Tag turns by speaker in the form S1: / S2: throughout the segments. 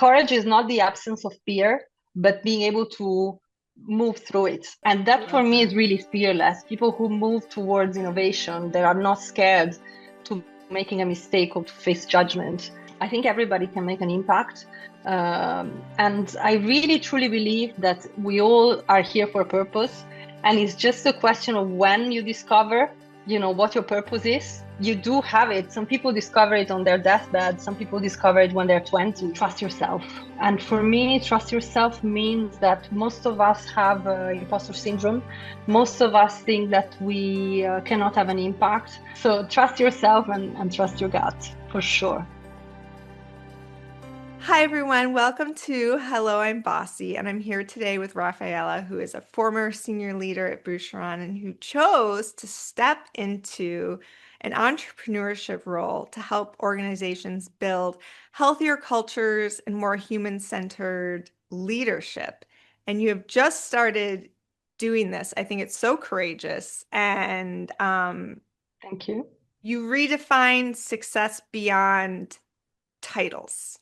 S1: courage is not the absence of fear, but being able to move through it. And
S2: I
S1: that for
S2: love
S1: me
S2: that.
S1: is really fearless. People who move towards innovation, they are not scared to making a mistake or to face judgment. I think everybody can make an impact. And I really truly believe that we all are here for a purpose. And it's just a question of when you discover, what your purpose is. You do have it. Some people discover it on their deathbed. Some people discover it when they're 20. Trust yourself. And for me, trust yourself means that most of us have imposter syndrome. Most of us think that we cannot have an impact. So trust yourself and trust your gut, for sure.
S2: Hi, everyone. Welcome to Hello, I'm Bossy, and I'm here today with Raffaella, who is a former senior leader at Boucheron and who chose to step into an entrepreneurship role to help organizations build healthier cultures and more human-centered leadership. And you have just started doing this. I think it's so courageous. And
S1: Thank you.
S2: you redefine success beyond titles.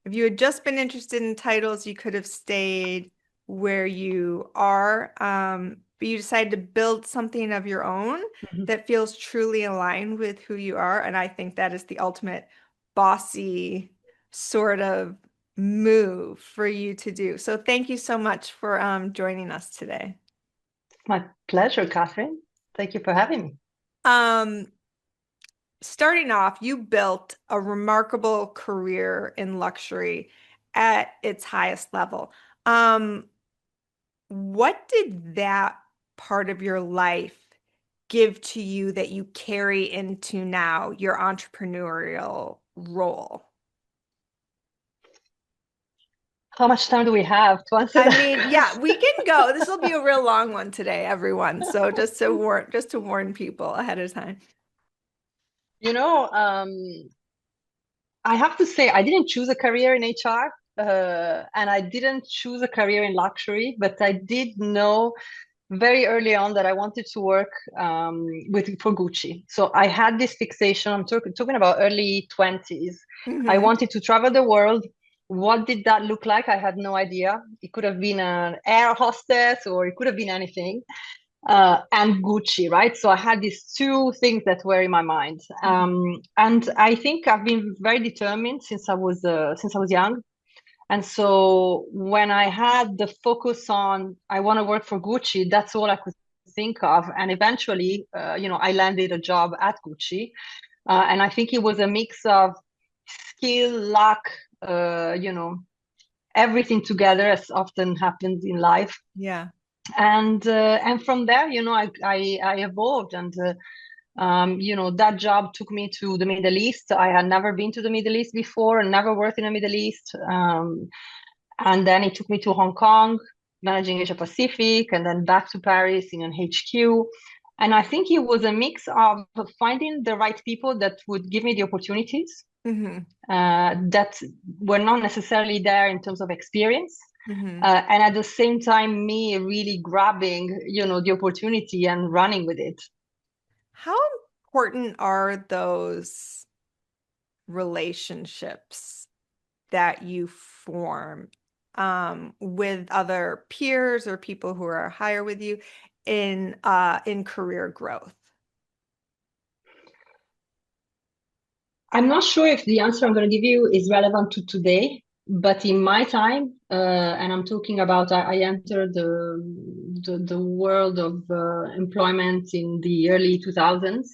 S2: If you had just been interested in titles, you could have stayed where you are, but you decided to build something of your own that feels truly aligned with who you are. And I think that is the ultimate bossy sort of move for you to do. So thank you so much for joining us today.
S1: My pleasure, Catherine. Thank you for having me.
S2: Starting off, you built a remarkable career in luxury at its highest level. What did that part of your life give to you that you carry into now your entrepreneurial role?
S1: How much time do we have to answer that?
S2: I mean, yeah, we can go. This will be a real long one today, everyone. So just to warn people ahead of time.
S1: You know, I have to say, I didn't choose a career in HR, and I didn't choose a career in luxury, but I did know very early on that I wanted to work for Gucci. So I had this fixation. I'm talking about early 20s. I
S2: Mhm.
S1: wanted to travel the world. What did that look like? I had no idea. It could have been an air hostess, or it could have been anything. And Gucci, right? So I had these two things that were in my mind, and I think I've been very determined since I was young. And so when I had the focus on I want to work for Gucci, that's all I could think of. And eventually, I landed a job at Gucci, and I think it was a mix of skill, luck, everything together, as often happens in life.
S2: Yeah.
S1: And from there, I evolved, and that job took me to the Middle East. I had never been to the Middle East before, and never worked in the Middle East. And then it took me to Hong Kong, managing Asia Pacific, and then back to Paris in an HQ. And I think it was a mix of finding the right people that would give me the opportunities that were not necessarily there in terms of experience. And at the same time, me really grabbing, the opportunity and running with it.
S2: How important are those relationships that you form with other peers or people who are higher with you in career growth?
S1: I'm not sure if the answer I'm going to give you is relevant to today, but in my time, and I'm talking about I entered the world of employment in the early 2000s.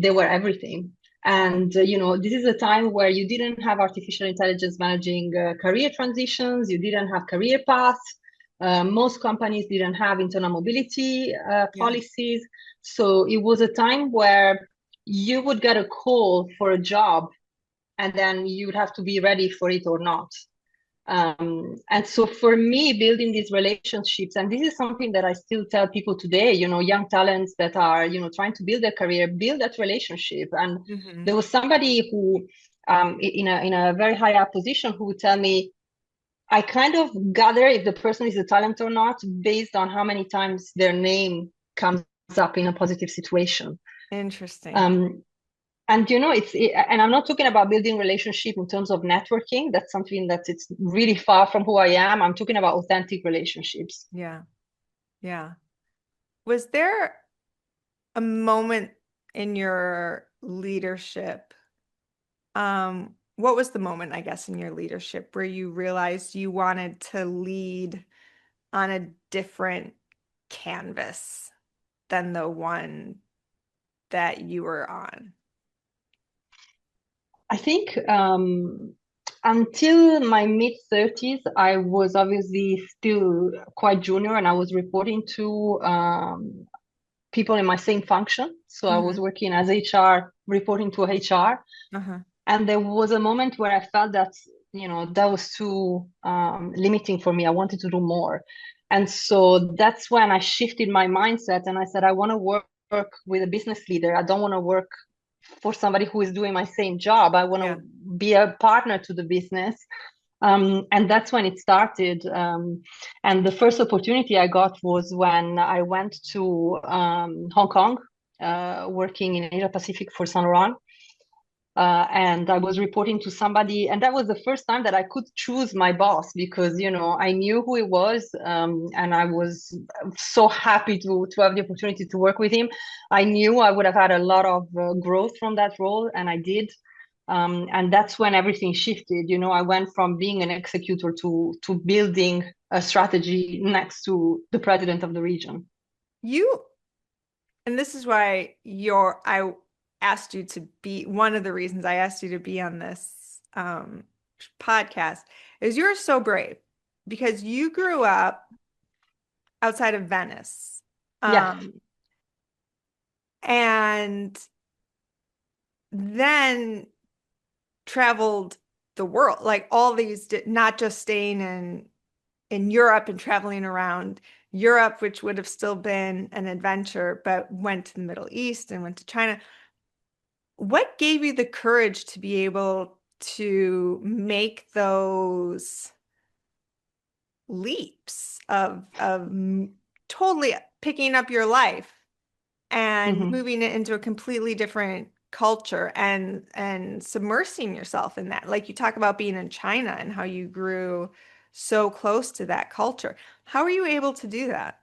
S1: They were everything. And, this is a time where you didn't have artificial intelligence managing career transitions. You didn't have career paths. Most companies didn't have internal mobility policies. So it was a time where you would get a call for a job, and then you would have to be ready for it or not. And so for me, building these relationships, and this is something that I still tell people today, young talents that are, trying to build their career, build that relationship. And there was somebody who, in a very high up position, who would tell me, I kind of gather if the person is a talent or not based on how many times their name comes up in a positive situation.
S2: Interesting.
S1: And and I'm not talking about building relationship in terms of networking. That's something that it's really far from who I am. I'm talking about authentic relationships.
S2: Yeah. Yeah. Was there a moment in your leadership? What was the moment, I guess, in your leadership where you realized you wanted to lead on a different canvas than the one that you were on?
S1: I think until my mid 30s, I was obviously still quite junior and I was reporting to people in my same function. So I was
S2: Hmm.
S1: working as HR, reporting to HR.
S2: Uh-huh.
S1: And there was a moment where I felt that, that was too limiting for me. I wanted to do more. And so that's when I shifted my mindset and I said, I want to work with a business leader. I don't want to work for somebody who is doing my same job. I want
S2: Yeah.
S1: to be a partner to the business. And that's when it started. And the first opportunity I got was when I went to Hong Kong, working in Asia Pacific for Saint Laurent. And I was reporting to somebody, and that was the first time that I could choose my boss because I knew who he was, and I was so happy to have the opportunity to work with him. I knew I would have had a lot of growth from that role, and I did. And that's when everything shifted. I went from being an executor to building a strategy next to the president of the region.
S2: You, and this is why I asked you to be one of the reasons I asked you to be on this podcast is you're so brave because you grew up outside of Venice.
S1: Yes.
S2: Um, and then traveled the world, like all these, not just staying in Europe and traveling around Europe, which would have still been an adventure, but went to the Middle East and went to China. What gave you the courage to be able to make those leaps of totally picking up your life and
S1: Mhm.
S2: moving it into a completely different culture and submersing yourself in that? Like you talk about being in China and how you grew so close to that culture. How are you able to do that?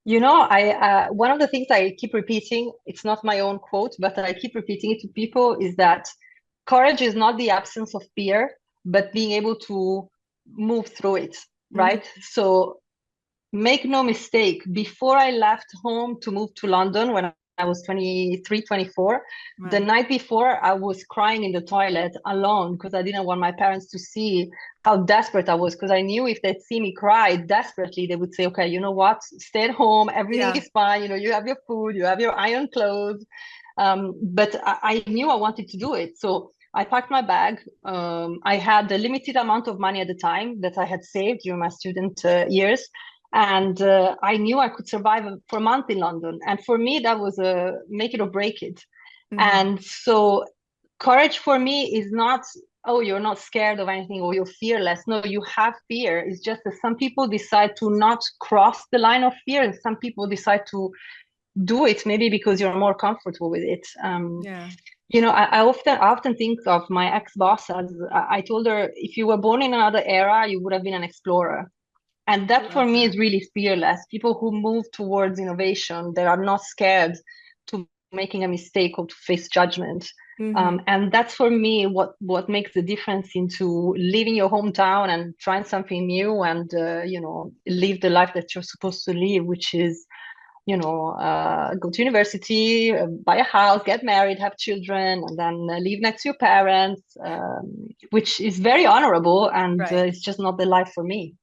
S1: I one of the things I keep repeating, it's not my own quote, but I keep repeating it to people is that courage is not the absence of fear, but being able to move through it, right?
S2: Hmm.
S1: So make no mistake, before I left home to move to London when I was 23, 24, the
S2: Wow.
S1: night before I was crying in the toilet alone because I didn't want my parents to see how desperate I was because I knew if they'd see me cry desperately, they would say, okay, you know what? Stay at home. Everything
S2: Yeah.
S1: is fine. You have your food, you have your iron clothes. But I knew I wanted to do it. So I packed my bag. I had a limited amount of money at the time that I had saved during my student years. And I knew I could survive for a month in London. And for me, that was a make it or break it.
S2: Hmm.
S1: And so courage for me is not, oh, you're not scared of anything or you're fearless. No, you have fear. It's just that some people decide to not cross the line of fear, and some people decide to do it maybe because you're more comfortable with it.
S2: Yeah.
S1: I often think of my ex-boss as I told her, if you were born in another era, you would have been an explorer. And
S2: I
S1: that for
S2: love
S1: me
S2: that.
S1: is really fearless. People who move towards innovation, they are not scared to making a mistake or to face judgment.
S2: Hmm.
S1: And that's for me what makes the difference into leaving your hometown and trying something new and live the life that you're supposed to live, which is go to university, buy a house, get married, have children, and then live next to your parents, which is very honorable, and
S2: Right.
S1: it's just not the life for me.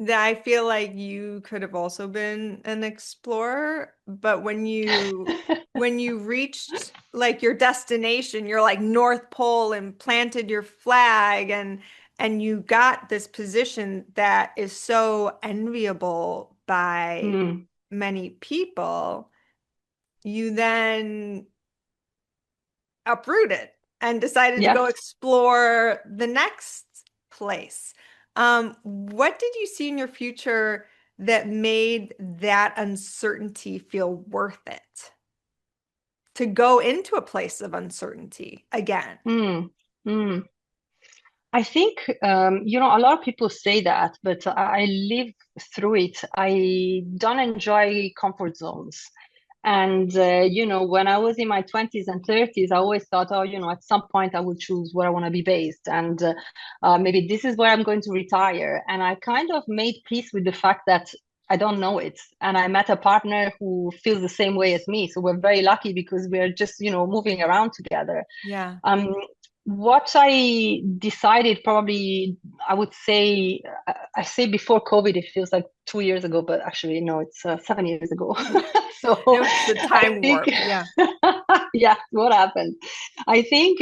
S2: That I feel like you could have also been an explorer, but when you reached like your destination, you're like North Pole and planted your flag and you got this position that is so enviable by
S1: Mm,
S2: many people, you then uprooted and decided to go
S1: yes.
S2: explore the next place. What did you see in your future that made that uncertainty feel worth it? to go into a place of uncertainty again?
S1: Mm, mm. I think, a lot of people say that, but I live through it. I don't enjoy comfort zones. And, when I was in my 20s and 30s, I always thought, oh, at some point I will choose where I want to be based. And maybe this is where I'm going to retire. And I kind of made peace with the fact that I don't know it. And I met a partner who feels the same way as me. So we're very lucky because we're just, moving around together.
S2: Yeah.
S1: What I decided probably, I would say, I say before COVID, it feels like 2 years ago, but actually, no, it's 7 years ago. So
S2: It was the
S1: I
S2: time
S1: think,
S2: warp. Yeah.
S1: yeah, what happened? I think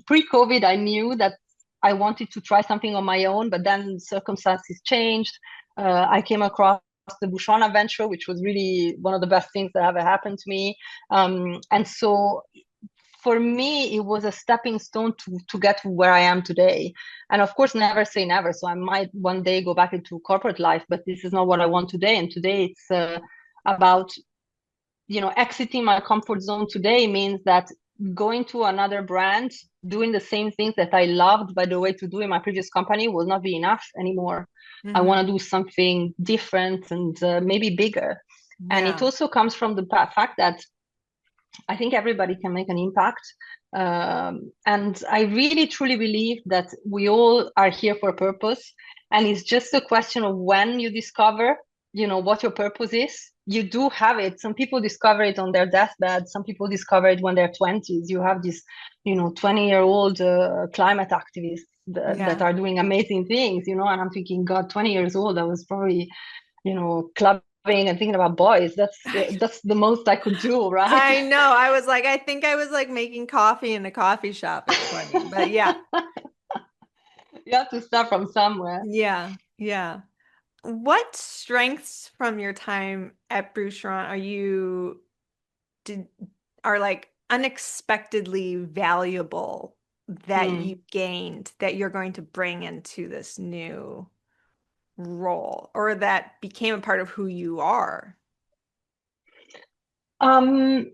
S1: pre-COVID, I knew that I wanted to try something on my own, but then circumstances changed. I came across the Bushana venture, which was really one of the best things that ever happened to me. And so for me, it was a stepping stone to get to where I am today. And of course, never say never. So I might one day go back into corporate life, but this is not what I want today. And today it's about, exiting my comfort zone today means that going to another brand, doing the same things that I loved, by the way, to do in my previous company will not be enough anymore. I want to do something different and maybe bigger. And it
S2: Yeah.
S1: also comes from the fact that I think everybody can make an impact. And I really truly believe that we all are here for a purpose. And it's just a question of when you discover, what your purpose is. You do have it. Some people discover it on their deathbed. Some people discover it when they're 20s. You have these, 20-year-old climate activists that
S2: Yeah.
S1: are doing amazing things, and I'm thinking, God, 20 years old, I was probably, clubbing and thinking about boys. That's the most I could do, right?
S2: I know. I think I was like making coffee in a coffee shop at 20. But yeah.
S1: You have to start from somewhere.
S2: Yeah. Yeah. What strengths from your time at Boucheron did are like unexpectedly valuable that you
S1: Hmm.
S2: gained that you're going to bring into this new role or that became a part of who you are?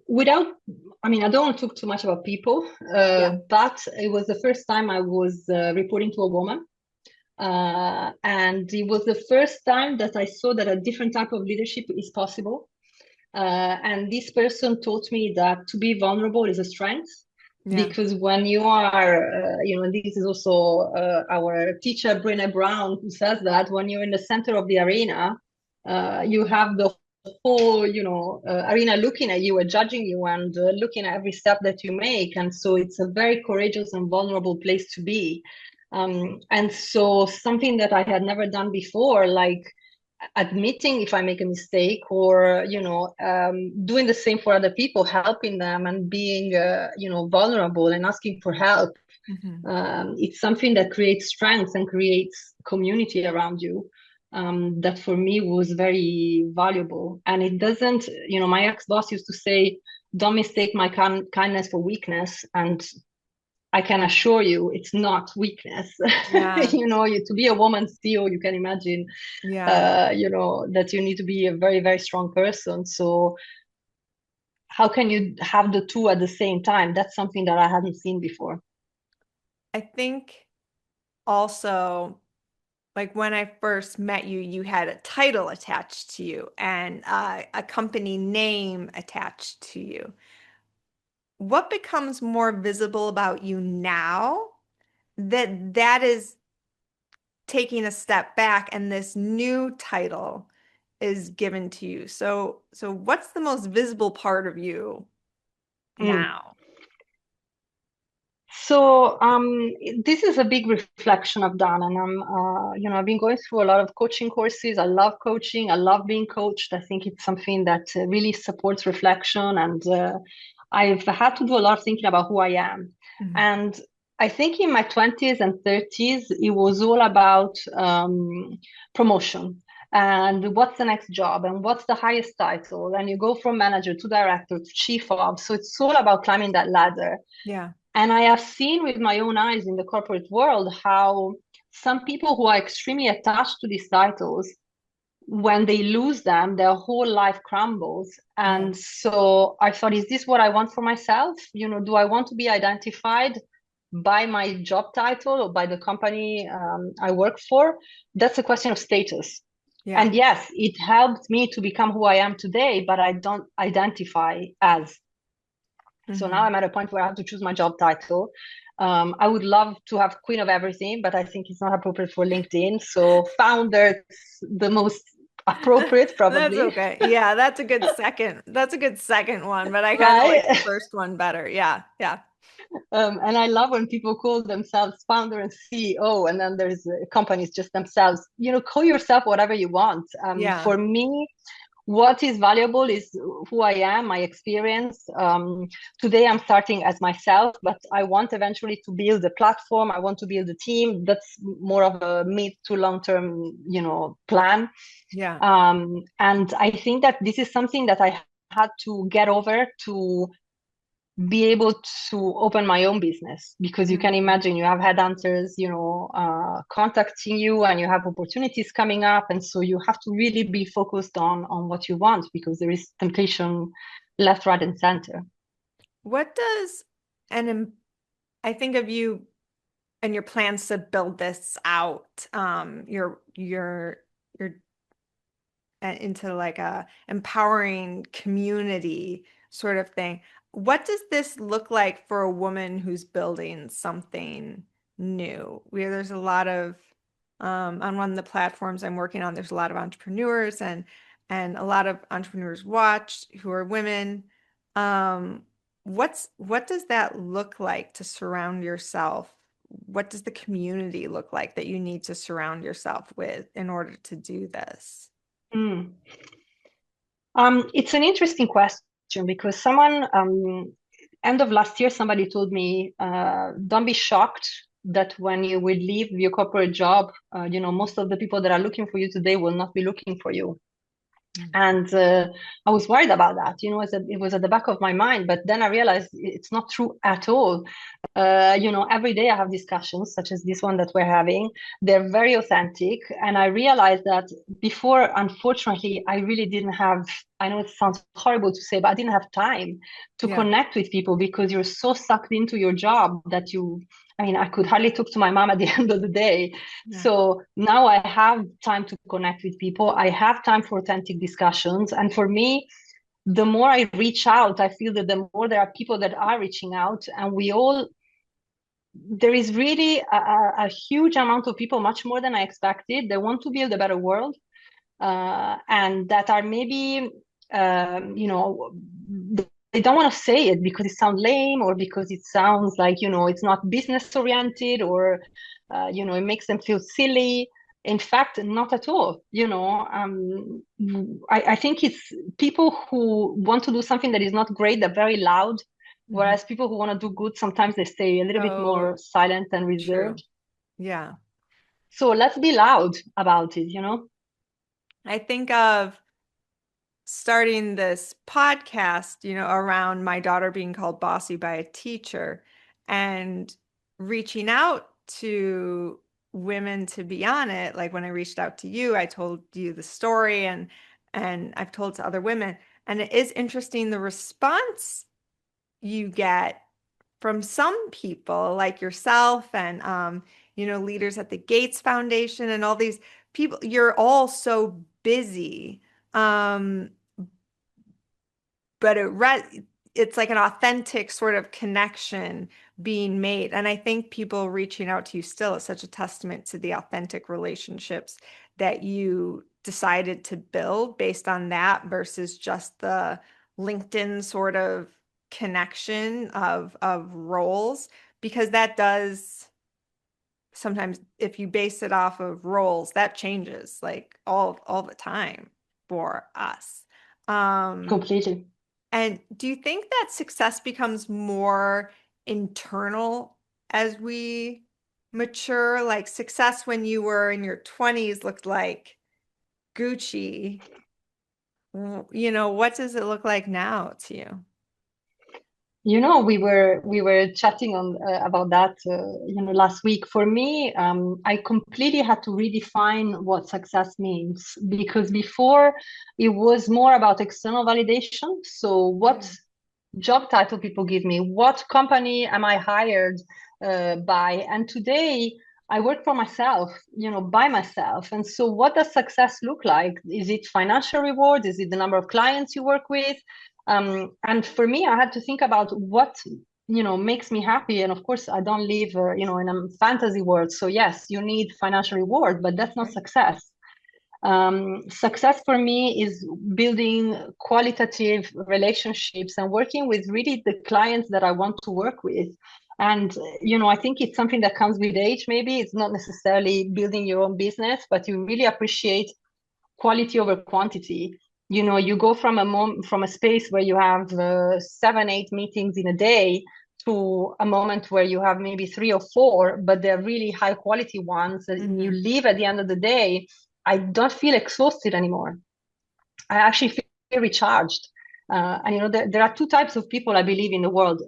S1: Without, I mean, I don't want to talk too much about people,
S2: Yeah.
S1: but it was the first time I was reporting to a woman. And it was the first time that I saw that a different type of leadership is possible. And this person taught me that to be vulnerable is a strength.
S2: Yeah.
S1: Because when you are, and this is also our teacher, Brené Brown, who says that when you're in the center of the arena, you have the whole, arena looking at you and judging you and looking at every step that you make. And so it's a very courageous and vulnerable place to be. And so something that I had never done before, like admitting if I make a mistake or, doing the same for other people, helping them and being, vulnerable and asking for help.
S2: Hmm.
S1: It's something that creates strength and creates community around you. That for me was very valuable. And it doesn't, my ex-boss used to say, don't mistake my kindness for weakness. And I can assure you it's not weakness.
S2: Yeah.
S1: To be a woman CEO, you can imagine,
S2: Yeah.
S1: that you need to be a very, very strong person. So how can you have the two at the same time? That's something that I hadn't seen before.
S2: I think also, like when I first met you, you had a title attached to you and a company name attached to you. What becomes more visible about you now that is taking a step back and this new title is given to you? So what's the most visible part of you
S1: Mm.
S2: now?
S1: So this is a big reflection I've done, and I've been going through a lot of coaching courses. I love coaching. I love being coached. I think it's something that really supports reflection, and I've had to do a lot of thinking about who I am.
S2: Mhm.
S1: And I think in my 20s and 30s, it was all about promotion and what's the next job and what's the highest title. And you go from manager to director to chief of. So it's all about climbing that ladder.
S2: Yeah.
S1: And I have seen with my own eyes in the corporate world how some people who are extremely attached to these titles when they lose them, their whole life crumbles.
S2: Yeah.
S1: And so I thought, is this what I want for myself? Do I want to be identified by my job title or by the company I work for? That's a question of status.
S2: Yeah.
S1: And yes, it helped me to become who I am today, but I don't identify as. So now
S2: Hmm.
S1: I'm at a point where I have to choose my job title. I would love to have queen of everything, but I think it's not appropriate for LinkedIn. So founder is the most appropriate,
S2: That's
S1: probably,
S2: okay. Yeah, that's a good second. That's a good second one, but I kind of like the
S1: right?
S2: first one better. Yeah. Yeah.
S1: And I love when people call themselves founder and CEO, and then there's companies just themselves. Call yourself whatever you want.
S2: Yeah.
S1: For me, what is valuable is who I am, my experience. Today I'm starting as myself, but I want eventually to build a platform. I want to build a team. That's more of a mid to long term, plan.
S2: Yeah.
S1: And I think that this is something that I had to get over to be able to open my own business, because you can
S2: Mhm.
S1: imagine you have headhunters contacting you, and you have opportunities coming up, and so you have to really be focused on what you want, because there is temptation left, right, and center.
S2: What does, and I think of you and your plans to build this out, your into like a empowering community sort of thing. What does this look like for a woman who's building something new? Where there's a lot of on one of the platforms I'm working on, there's a lot of entrepreneurs and a lot of entrepreneurs watch who are women. Um, what does that look like to surround yourself? What does the community look like that you need to surround yourself with in order to do this?
S1: Mm. It's an interesting question, because someone end of last year, somebody told me, don't be shocked that when you will leave your corporate job, most of the people that are looking for you today will not be looking for you. And I was worried about that, it was at the back of my mind. But then I realized it's not true at all. Every day I have discussions such as this one that we're having. They're very authentic. And I realized that before, unfortunately, I really didn't have, I know it sounds horrible to say, but I didn't have time to
S2: Yeah.
S1: connect with people, because you're so sucked into your job that I could hardly talk to my mom at the end of the day.
S2: Yeah.
S1: So now I have time to connect with people. I have time for authentic discussions. And for me, the more I reach out, I feel that the more there are people that are reaching out, and there is really a huge amount of people, much more than I expected. They want to build a better world, and that are maybe, they don't want to say it because it sounds lame, or because it sounds like, it's not business oriented, or, it makes them feel silly. In fact, not at all. I think it's people who want to do something that is not great, they're very loud.
S2: Mhm.
S1: Whereas people who want to do good, sometimes they stay a little bit
S2: So
S1: more silent and
S2: true.
S1: reserved.
S2: Yeah.
S1: So let's be loud about it.
S2: I think of starting this podcast, around my daughter being called Bossy by a teacher and reaching out to women to be on it. Like when I reached out to you, I told you the story and I've told to other women. And it is interesting the response you get from some people like yourself and leaders at the Gates Foundation and all these people. You're all so busy. Um, but it's like an authentic sort of connection being made. And I think people reaching out to you still is such a testament to the authentic relationships that you decided to build based on that versus just the LinkedIn sort of connection of roles, because that does sometimes, if you base it off of roles, that changes like all the time for us. Um,
S1: Completely.
S2: and do you think that success becomes more internal as we mature? Like success when you were in your 20s looked like Gucci. What does it look like now to you?
S1: we were chatting on about that, last week. For me, I completely had to redefine what success means, because before it was more about external validation. So, what
S2: Mm.
S1: job title people give me, what company am I hired by? And today I work for myself, by myself. And so what does success look like? Is it financial reward? Is it the number of clients you work with? And for me, I had to think about what makes me happy. And of course, I don't live in a fantasy world. So yes, you need financial reward, but that's not
S2: Right.
S1: success. Success for me is building qualitative relationships and working with really the clients that I want to work with. And, I think it's something that comes with age, maybe. It's not necessarily building your own business, but you really appreciate quality over quantity. You go from from a space where you have 7, 8 meetings in a day to a moment where you have maybe 3 or 4, but they're really high quality ones. And you
S2: Mm-hmm.
S1: leave at the end of the day, I don't feel exhausted anymore. I actually feel recharged. And there are two types of people I believe in the world.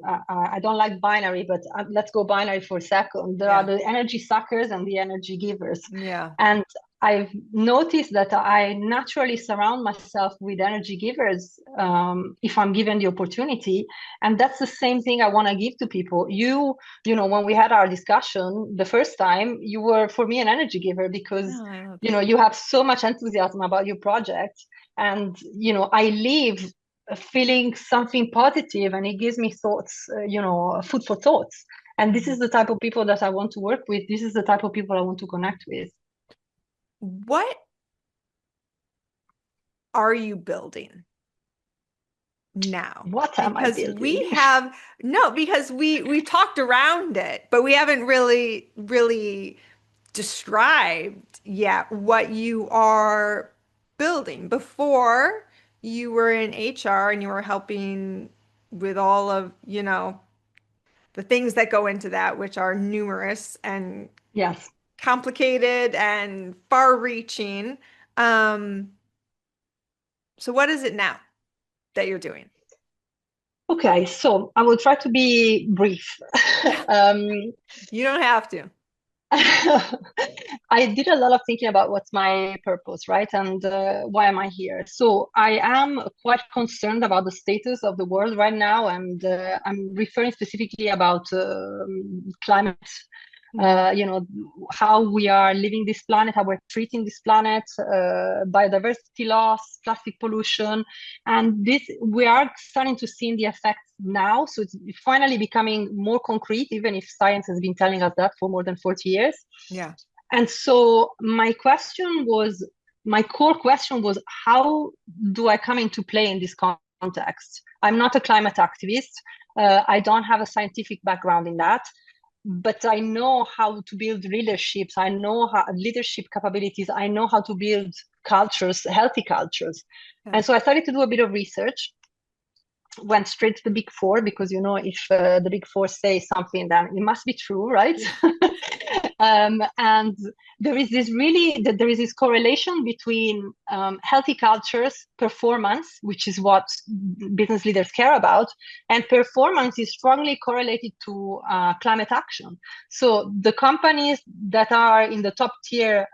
S1: I don't like binary, but let's go binary for a second. There are
S2: Yeah.
S1: the energy suckers and the energy givers.
S2: Yeah.
S1: And I've noticed that I naturally surround myself with energy givers if I'm given the opportunity. And that's the same thing I want to give to people. When we had our discussion the first time, you were for me an energy giver because
S2: Oh, I love that.
S1: you have so much enthusiasm about your project. And I leave feeling something positive, and it gives me thoughts, food for thoughts. And this
S2: Mhm.
S1: is the type of people that I want to work with. This is the type of people I want to connect with.
S2: What are you building now?
S1: What am I
S2: Because we
S1: building?
S2: have no, because we talked around it, but we haven't really described yet what you are building. Before you were in HR and you were helping with all of, the things that go into that, which are numerous and
S1: Yes.
S2: complicated and far-reaching. Um, so what is it now that you're doing?
S1: Okay, so I will try to be brief. um,
S2: You don't have to.
S1: I did a lot of thinking about what's my purpose, right? And why am I here? So I am quite concerned about the status of the world right now, and I'm referring specifically about climate.
S2: Mhm.
S1: How we are living this planet, how we're treating this planet, biodiversity loss, plastic pollution, and this we are starting to see the effects now. So it's finally becoming more concrete, even if science has been telling us that for more than 40 years.
S2: Yeah.
S1: And so my core question was, how do I come into play in this context? I'm not a climate activist. I don't have a scientific background in that, but I know how to build leaderships. I know how leadership capabilities. I know how to build cultures, healthy cultures.
S2: Yeah.
S1: And so I started to do a bit of research, went straight to the big four, because if the big four say something, then it must be true, right?
S2: Yeah.
S1: And there is this correlation between healthy cultures, performance, which is what business leaders care about, and performance is strongly correlated to climate action. So the companies that are in the top tier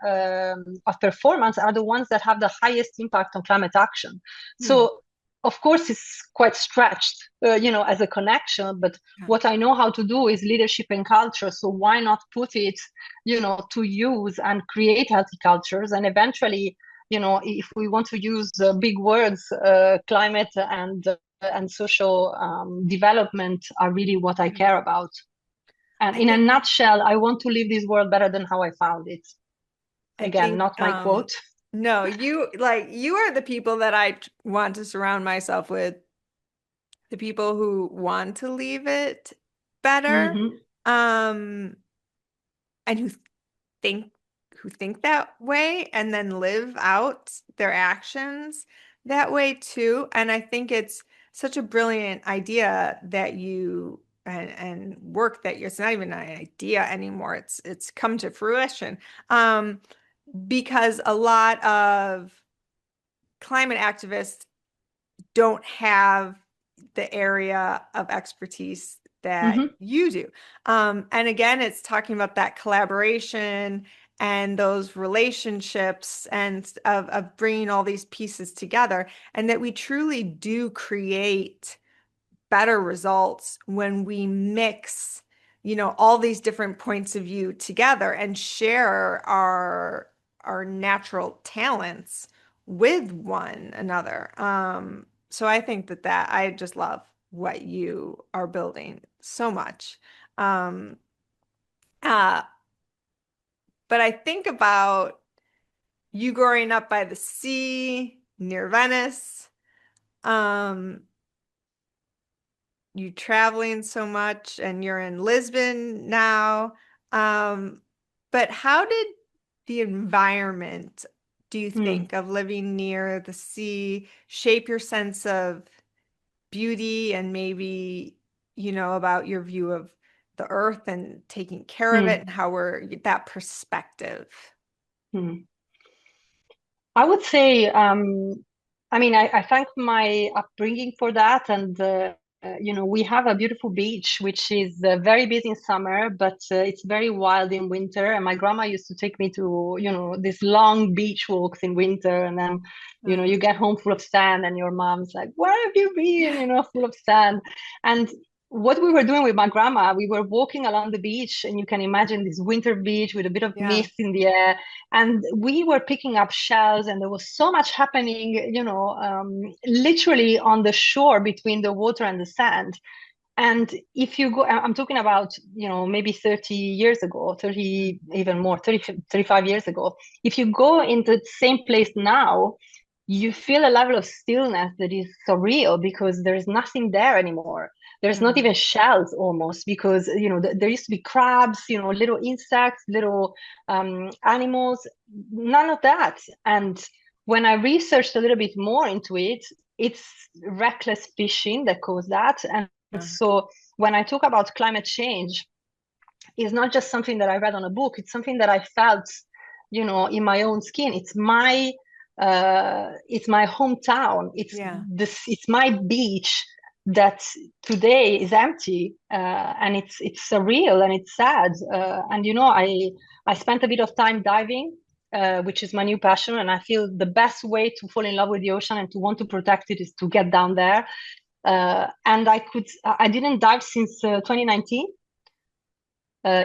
S1: of performance are the ones that have the highest impact on climate action.
S2: Hmm.
S1: So of course it's quite stretched as a connection, but
S2: Yeah.
S1: what I know how to do is leadership and culture. So why not put it to use and create healthy cultures? And eventually, if we want to use big words, climate and social development are really what I
S2: Yeah.
S1: care about. And
S2: I
S1: in a
S2: think
S1: nutshell, I want to leave this world better than how I found it.
S2: I
S1: Again,
S2: think
S1: not my quote.
S2: no, you are the people that want to surround myself with, the people who want to leave it better,
S1: Mm-hmm.
S2: um, and think who think that way and then live out their actions that way too. And I think it's such a brilliant idea that you and work that it's not even an idea anymore. It's come to fruition. Because a lot of climate activists don't have the area of expertise that
S1: Hmm.
S2: you do. And again, it's talking about that collaboration and those relationships and of bringing all these pieces together, and that we truly do create better results when we mix, all these different points of view together and share our natural talents with one another. So I think that I just love what you are building so much. Um, uh, but I think about you growing up by the sea near Venice. Um, you traveling so much and you're in Lisbon now. Um, but how did the environment, do you
S1: Mm,
S2: think, of living near the sea shape your sense of beauty and maybe, about your view of the earth and taking care of it
S1: mm,
S2: and how we're that perspective?
S1: mm. I would say, I mean, I thank my upbringing for that. And, we have a beautiful beach, which is very busy in summer, but it's very wild in winter. And my grandma used to take me to, these long beach walks in winter. And then,
S2: Uh,
S1: you get home full of sand, and your mom's like, where have you been? Full of sand. And what we were doing with my grandma, we were walking along the beach, and you can imagine this winter beach with a bit of
S2: yeah.
S1: mist in the air, and we were picking up shells, and there was so much happening, literally on the shore between the water and the sand. And if you go, I'm talking about, maybe 30 years ago, 30, even more, 30, 35 years ago. If you go into the same place now, you feel a level of stillness that is surreal, because there is nothing there anymore. There's not
S2: Yeah.
S1: even shells almost, because there used to be crabs, little insects, little animals, none of that. And when I researched a little bit more into it, it's reckless fishing that caused that. And
S2: Yeah.
S1: so when I talk about climate change, it's not just something that I read on a book. It's something that I felt, in my own skin. It's my hometown.
S2: Yeah.
S1: It's my beach that today is empty, and it's surreal and it's sad. And I spent a bit of time diving, which is my new passion, and I feel the best way to fall in love with the ocean and to want to protect it is to get down there. And I didn't dive since 2019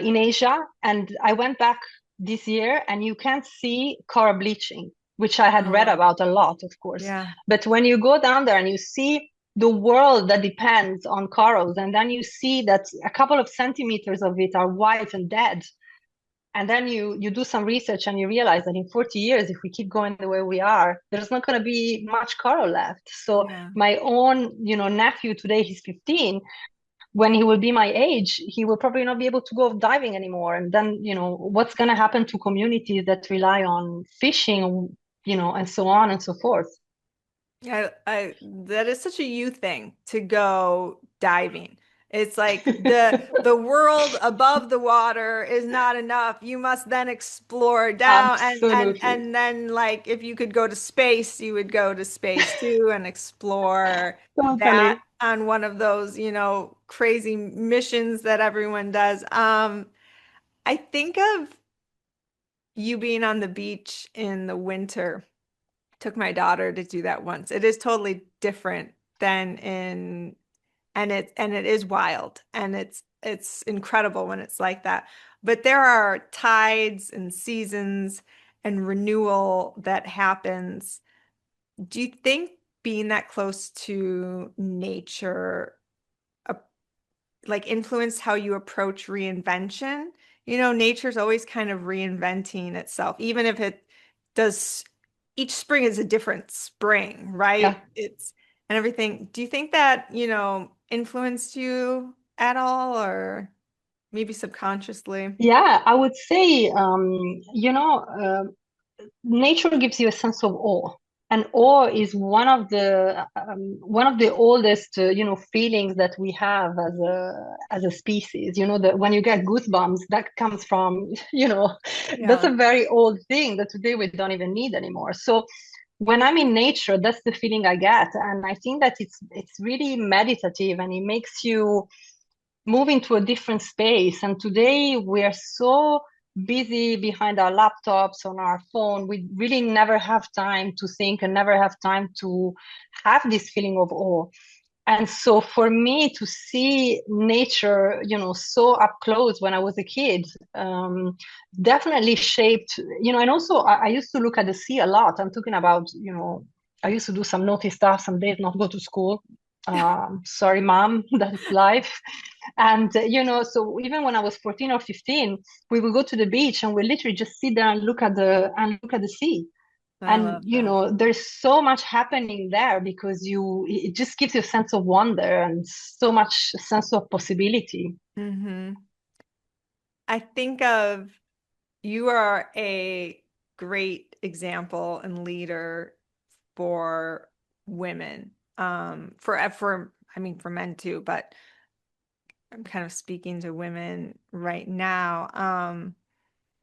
S1: in Asia, and I went back this year, and you can't see coral bleaching, which I had
S2: Oh,
S1: read
S2: wow.
S1: about a lot, of course.
S2: Yeah.
S1: But when you go down there and you see the world that depends on corals, and then you see that a couple of centimeters of it are white and dead, and then you do some research and you realize that in 40 years, if we keep going the way we are, there's not going to be much coral left. So
S2: Yeah.
S1: my own, nephew today, he's 15, when he will be my age, he will probably not be able to go diving anymore. And then, what's going to happen to communities that rely on fishing, and so on and so forth.
S2: Yeah, that is such a you thing to go diving. It's like the world above the water is not enough. You must then explore down
S1: Absolutely.
S2: and then like if you could go to space, you would go to space too and explore that
S1: Totally.
S2: on one of those, crazy missions that everyone does. I think of you being on the beach in the winter. Took my daughter to do that once. It is totally different than in and it is wild and it's incredible when it's like that. But there are tides and seasons and renewal that happens. Do you think being that close to nature like influenced how you approach reinvention? Nature's always kind of reinventing itself, even if it does, each spring is a different spring,
S1: Yeah.
S2: right? It's and everything. Do you think that, influenced you at all or maybe subconsciously?
S1: Yeah, I would say, nature gives you a sense of awe, and awe is one of the oldest feelings that we have as a species. That when you get goosebumps, that comes from that's
S2: Yeah.
S1: a very old thing that today we don't even need anymore. So when I'm in nature, that's the feeling I get. And I think that it's really meditative and it makes you move into a different space. And today we are so busy behind our laptops on our phone. We really never have time to think and never have time to have this feeling of awe. And so for me to see nature, so up close when I was a kid, definitely shaped, and also I used to look at the sea a lot. I'm talking about, I used to do some naughty stuff, some days not go to school. Sorry, mom, that's life. And, so even when I was 14 or 15, we would go to the beach and we literally just sit there and look at the sea.
S2: I
S1: And
S2: love that.
S1: there's so much happening there because it just gives you a sense of wonder and so much sense of possibility.
S2: I think of you are a great example and leader for women. For I mean for men too, but I'm kind of speaking to women right now.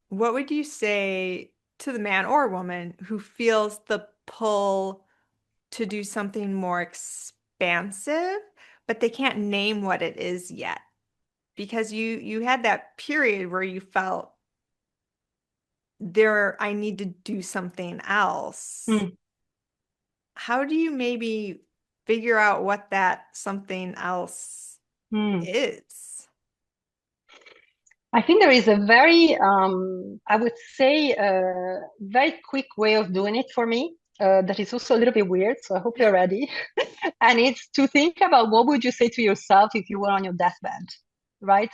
S2: What would you say to the man or woman who feels the pull to do something more expansive, but they can't name what it is yet? Because you had that period where you felt I need to do something else.
S1: Mm,
S2: How do you maybe figure out what that something else
S1: mm.
S2: is?
S1: I think there is a very, I would say, very quick way of doing it for me. That is also a little bit weird, so I hope you're ready. And it's to think about what would you say to yourself if you were on your deathbed, right?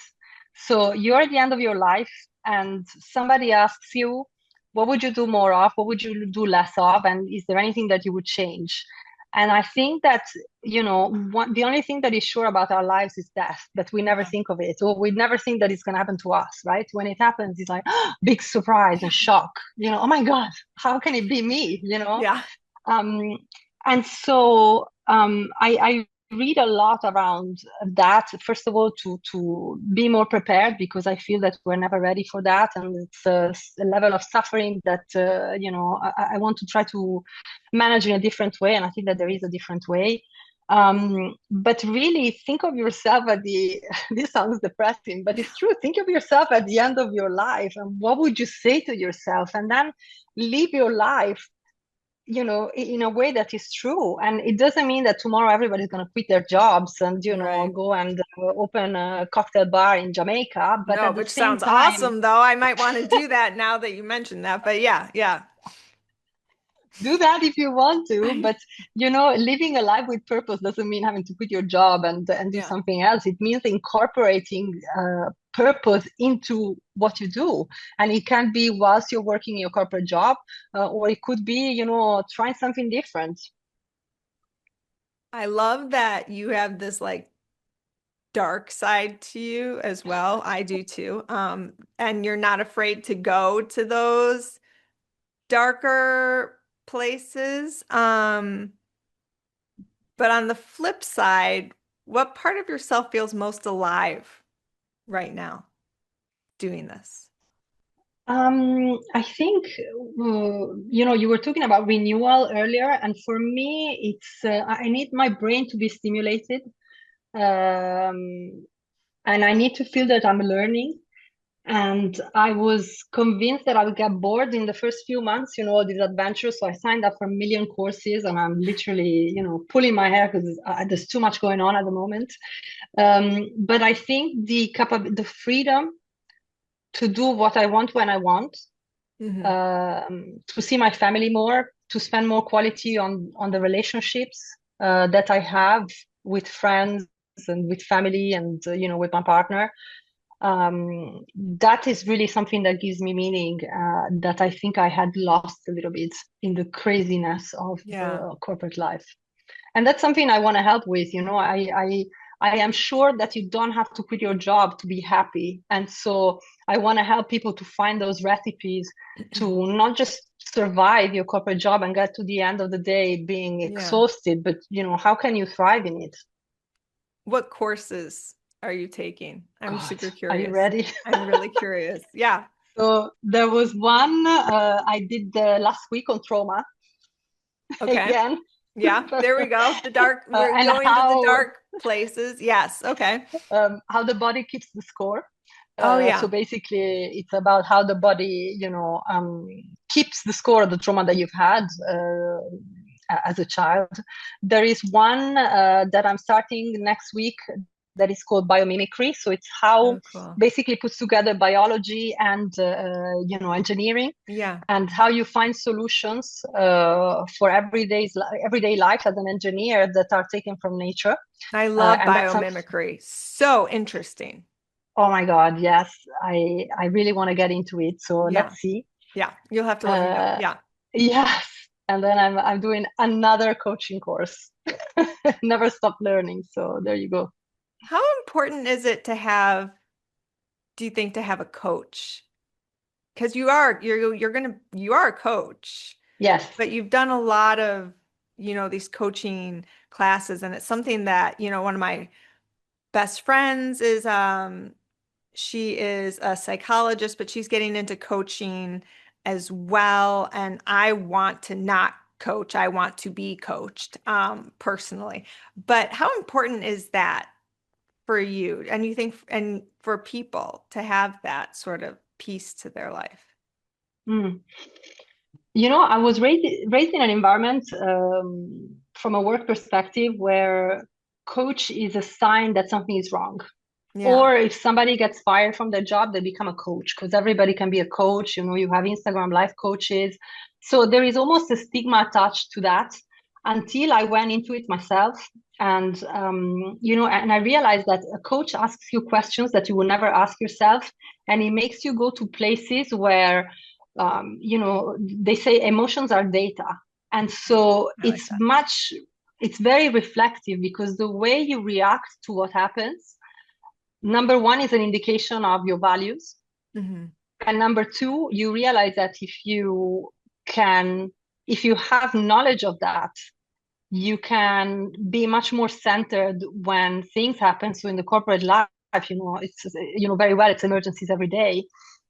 S1: So you're at the end of your life, and somebody asks you, what would you do more of? What would you do less of? And is there anything that you would change? And I think that, the only thing that is sure about our lives is death, but we never
S2: Yeah.
S1: think of it, or we never think that it's going to happen to us, right? When it happens, it's like big surprise and shock, oh my God, how can it be me,
S2: Yeah.
S1: Um, and so I read a lot around that. First of all, to be more prepared because I feel that we're never ready for that, and it's a level of suffering that I want to try to manage in a different way, and I think that there is a different way. But really think of yourself at the this sounds depressing, but it's true. Think of yourself at the end of your life and what would you say to yourself, and then live your life in a way that is true. And it doesn't mean that tomorrow everybody's going to quit their jobs and,
S2: Right.
S1: go and open a cocktail bar in Jamaica. But
S2: No,
S1: at the
S2: which
S1: same
S2: sounds
S1: time,
S2: awesome though. I might want to do that now that you mentioned that. But yeah, yeah.
S1: do that if you want to. But, living a life with purpose doesn't mean having to quit your job and do
S2: Yeah.
S1: something else. It means incorporating purpose into what you do. And it can be whilst you're working in your corporate job, or it could be, trying something different.
S2: I love that you have this like dark side to you as well. I do too. And you're not afraid to go to those darker places. But on the flip side, what part of yourself feels most alive right now doing this?
S1: I think, you were talking about renewal earlier, and for me, I need my brain to be stimulated, um, and I need to feel that I'm learning. And I was convinced that I would get bored in the first few months, all these adventures. So I signed up for a million courses, and I'm literally, pulling my hair because there's too much going on at the moment. But I think the freedom to do what I want when I want,
S2: Hmm.
S1: to see my family more, to spend more quality on the relationships that I have with friends and with family and with my partner. That is really something that gives me meaning, that I think I had lost a little bit in the craziness of
S2: Yeah.
S1: corporate life. And that's something I want to help with. I am sure that you don't have to quit your job to be happy. And so I want to help people to find those recipes to not just survive your corporate job and get to the end of the day being
S2: Yeah.
S1: exhausted, but how can you thrive in it?
S2: What courses are you taking? I'm
S1: God,
S2: super
S1: are you
S2: curious.
S1: ready?
S2: I'm really curious. Yeah.
S1: So there was one I did last week on trauma.
S2: Okay.
S1: again.
S2: Yeah, there we go. The dark, we're
S1: And
S2: going to the dark places. Yes. Okay.
S1: how the body keeps the score.
S2: Oh,
S1: So
S2: yeah.
S1: basically, it's about how the body, keeps the score of the trauma that you've had as a child. There is one that I'm starting next week that is called biomimicry. So it's how
S2: Oh, cool.
S1: basically puts together biology and engineering,
S2: Yeah.
S1: and how you find solutions for everyday life as an engineer that are taken from nature.
S2: I love
S1: And that's
S2: biomimicry. So interesting.
S1: Oh my God, yes. I really want to get into it. So
S2: Yeah.
S1: let's see.
S2: Yeah. You'll have to let me know.
S1: Uh,
S2: Yeah.
S1: yes. And then I'm doing another coaching course. Never stop learning. So there you go.
S2: How important is it to have, do you think, to have a coach? Because you are a coach,
S1: Yes.
S2: but you've done a lot of, these coaching classes, and it's something that, one of my best friends is she is a psychologist, but she's getting into coaching as well. And I want to not coach. I want to be coached, personally. But how important is that for you? And you think, and for people to have that sort of piece to their life?
S1: Mm. I was raised in an environment from a work perspective where coach is a sign that something is wrong.
S2: Yeah.
S1: Or if somebody gets fired from their job, they become a coach, because everybody can be a coach. You have Instagram life coaches. So there is almost a stigma attached to that until I went into it myself. And I realized that a coach asks you questions that you will never ask yourself. And it makes you go to places where, they say emotions are data. And so
S2: I like that.
S1: it's very reflective, because the way you react to what happens, number one, is an indication of your values.
S2: Hmm.
S1: And number two, you realize that if you have knowledge of that, you can be much more centered when things happen. So in the corporate life, it's, very well, it's emergencies every day.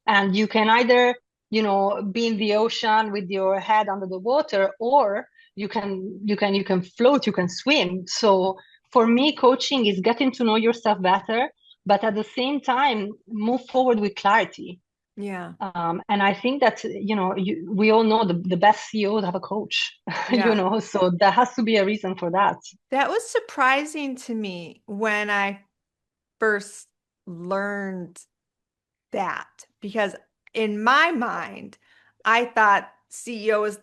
S1: And you can either, be in the ocean with your head under the water, or you can float, you can swim. So for me, coaching is getting to know yourself better, but at the same time, move forward with clarity.
S2: Yeah.
S1: And I think that, we all know the best CEOs have a coach,
S2: Yeah.
S1: so there has to be a reason for that.
S2: That was surprising to me when I first learned that, because in my mind, I thought CEO is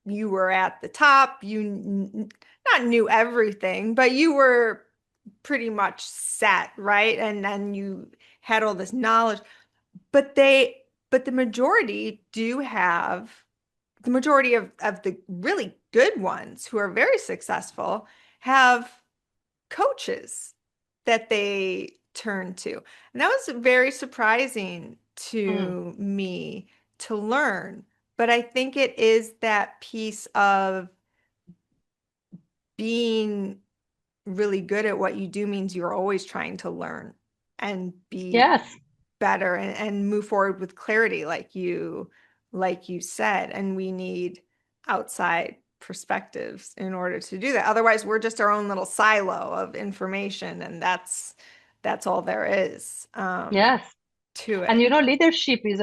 S2: you were at the top, not knew everything, but you were pretty much set, right? And then you had all this knowledge, but the majority do have, the majority of the really good ones who are very successful have coaches that they turn to. And that was very surprising
S1: Mm.
S2: to me to learn. But I think it is that piece of being really good at what you do means you're always trying to learn and be
S1: Yes.
S2: better, and move forward with clarity, like you said. And we need outside perspectives in order to do that. Otherwise, we're just our own little silo of information, and that's all there is,
S1: Yes.
S2: to
S1: And
S2: it.
S1: leadership is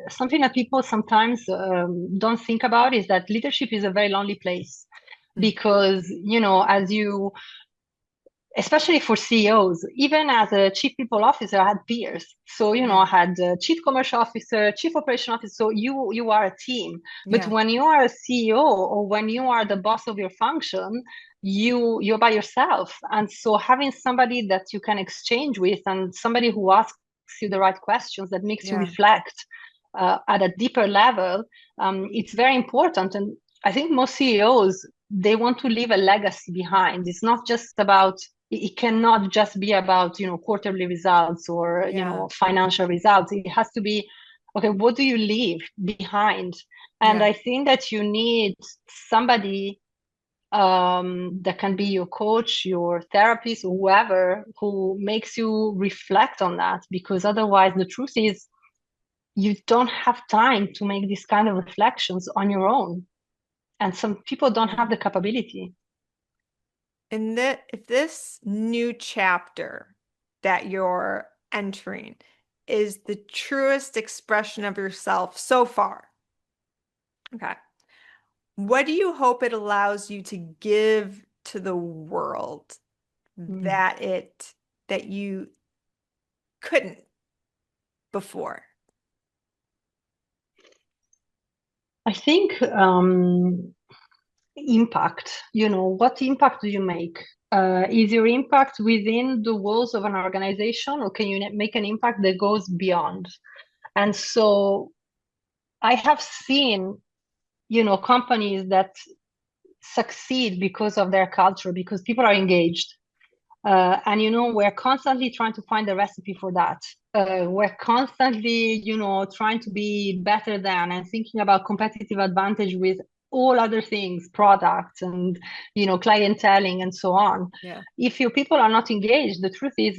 S1: something that people sometimes don't think about, is that leadership is a very lonely place,
S2: Mm.
S1: because, as you especially for CEOs, even as a chief people officer, I had peers. So, I
S2: Yeah,
S1: had chief commercial officer, chief operation officer. So you are a team. But
S2: yeah,
S1: when you are a CEO, or when you are the boss of your function, you're by yourself. And so having somebody that you can exchange with, and somebody who asks you the right questions, that makes you
S2: yeah,
S1: reflect at a deeper level, it's very important. And I think most CEOs, they want to leave a legacy behind. It's not just about, it cannot just be about, quarterly results, or,
S2: yeah,
S1: financial results. It has to be, okay, what do you leave behind? And
S2: yeah,
S1: I think that you need somebody that can be your coach, your therapist, whoever, who makes you reflect on that, because otherwise the truth is, you don't have time to make these kind of reflections on your own. And some people don't
S2: Yeah.
S1: have the capability.
S2: And that if this new chapter that you're entering is the truest expression of yourself so far, okay, what do you hope it allows you to give to the world
S1: Mm.
S2: that you couldn't before?
S1: I think impact, what impact do you make? Is your impact within the walls of an organization, or can you make an impact that goes beyond? And so I have seen, companies that succeed because of their culture, because people are engaged. And we're constantly trying to find a recipe for that. We're constantly, trying to be better than and thinking about competitive advantage with all other things, products and clienteling and so on.
S2: Yeah.
S1: If your people are not engaged, the truth is,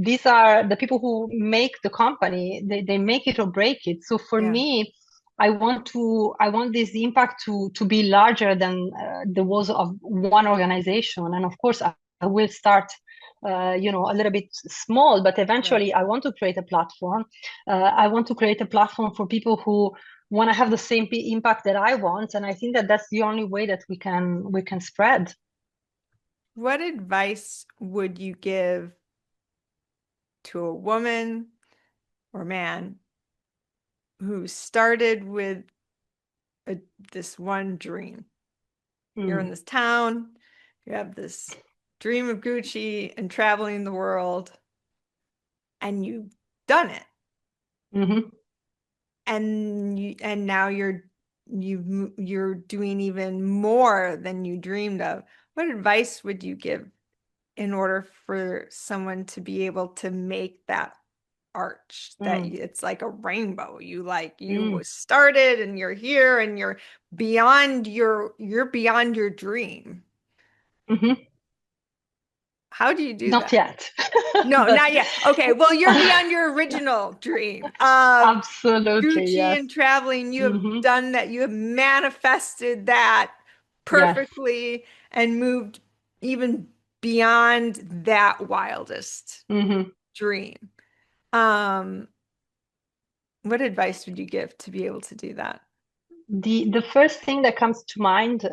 S1: these are the people who make the company. They make it or break it. So for
S2: Yeah.
S1: me, I want this impact to be larger than the walls of one organization. And of course, I will start, a little bit small, but
S2: Right.
S1: eventually I want to create a platform. I want to create a platform for people who want to have the same impact that I want, and I think that that's the only way that we can spread.
S2: What advice would you give to a woman or man who started with a, this one dream? You're in
S1: Mm.
S2: this town, you have this dream of Gucci and traveling the world, and you've done it.
S1: Hmm.
S2: And now you're doing even more than you dreamed of. What advice would you give in order for someone to be able to make that arch that
S1: Mm.
S2: it's like a rainbow? You
S1: Mm.
S2: started and you're here and you're beyond your dream.
S1: Hmm.
S2: How do you do
S1: Not
S2: that?
S1: yet,
S2: No,
S1: but
S2: not yet. Okay, well, you're beyond your original dream of
S1: absolutely,
S2: Gucci
S1: yes.
S2: and traveling. You have
S1: Hmm.
S2: done that. You have manifested that
S1: Yes.
S2: perfectly and moved even beyond that wildest
S1: Hmm.
S2: dream. Um, what advice would you give to be able to do that?
S1: The first thing that comes to mind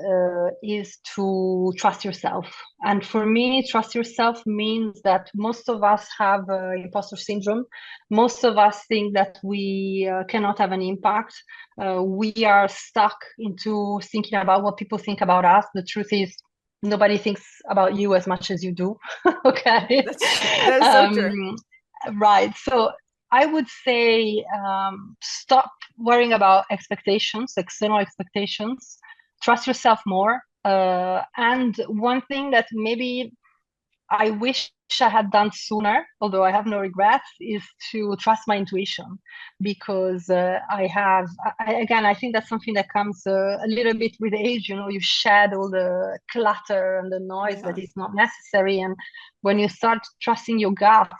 S1: is to trust yourself. And for me, trust yourself means that most of us have imposter syndrome. Most of us think that we cannot have an impact. We are stuck into thinking about what people think about us. The truth is, nobody thinks about you as much as you do. Okay.
S2: That's true. That is so true.
S1: Um, right. So I would say stop worrying about expectations, external expectations. Trust yourself more. And one thing that maybe I wish I had done sooner, although I have no regrets, is to trust my intuition because again, I think that's something that comes a little bit with age. You shed all the clutter and the noise that
S2: Yeah.
S1: is not necessary. And when you start trusting your gut,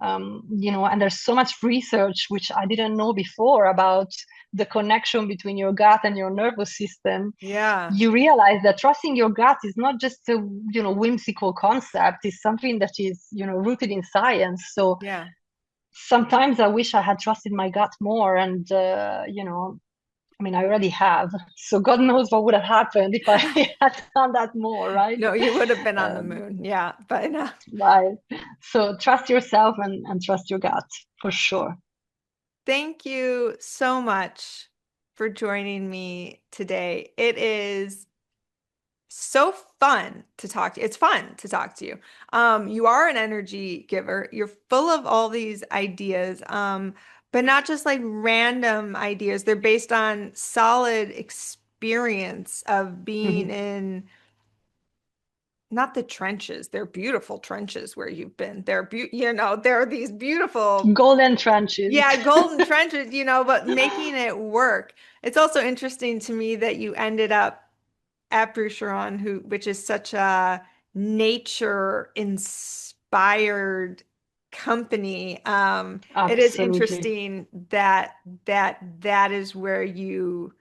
S1: and there's so much research which I didn't know before about the connection between your gut and your nervous system.
S2: Yeah.
S1: You realize that trusting your gut is not just a whimsical concept. It's something that is rooted in science. So
S2: Yeah.
S1: sometimes I wish I had trusted my gut more, and I mean, I already have. So God knows what would have happened if I had done that more, right?
S2: No, you would have been on the
S1: um,
S2: moon. Yeah, but
S1: right. So trust yourself and trust your gut for sure.
S2: thank you so much for joining me today. It is so fun to talk to you. It's fun to talk to you. You are an energy giver. You're full of all these ideas, but not just like random ideas. They're based on solid experience of being
S1: Mhm.
S2: in not the trenches. They're beautiful trenches where you've been. There are these beautiful,
S1: Golden trenches.
S2: yeah, golden trenches, but making it work. It's also interesting to me that you ended up at Boucheron, which is such a nature inspired company. It is
S1: Absolutely.
S2: interesting that is where you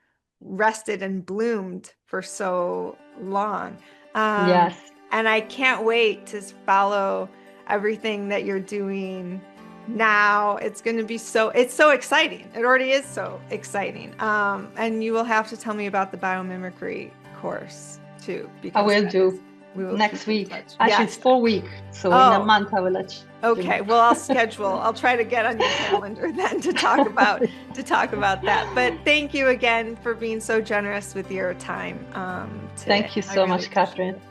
S2: rested and bloomed for so long.
S1: Yes.
S2: And I can't wait to follow everything that you're doing now. It's going to be it's so exciting. It already is so exciting. And you will have to tell me about the biomimicry course too, because
S1: I will do.
S2: We will
S1: next week. Actually,
S2: yes.
S1: it's 4 weeks, so in a month I will let you.
S2: Okay, well, I'll try to get on your calendar then to talk about that. But thank you again for being so generous with your time today.
S1: Thank you so much, Catherine.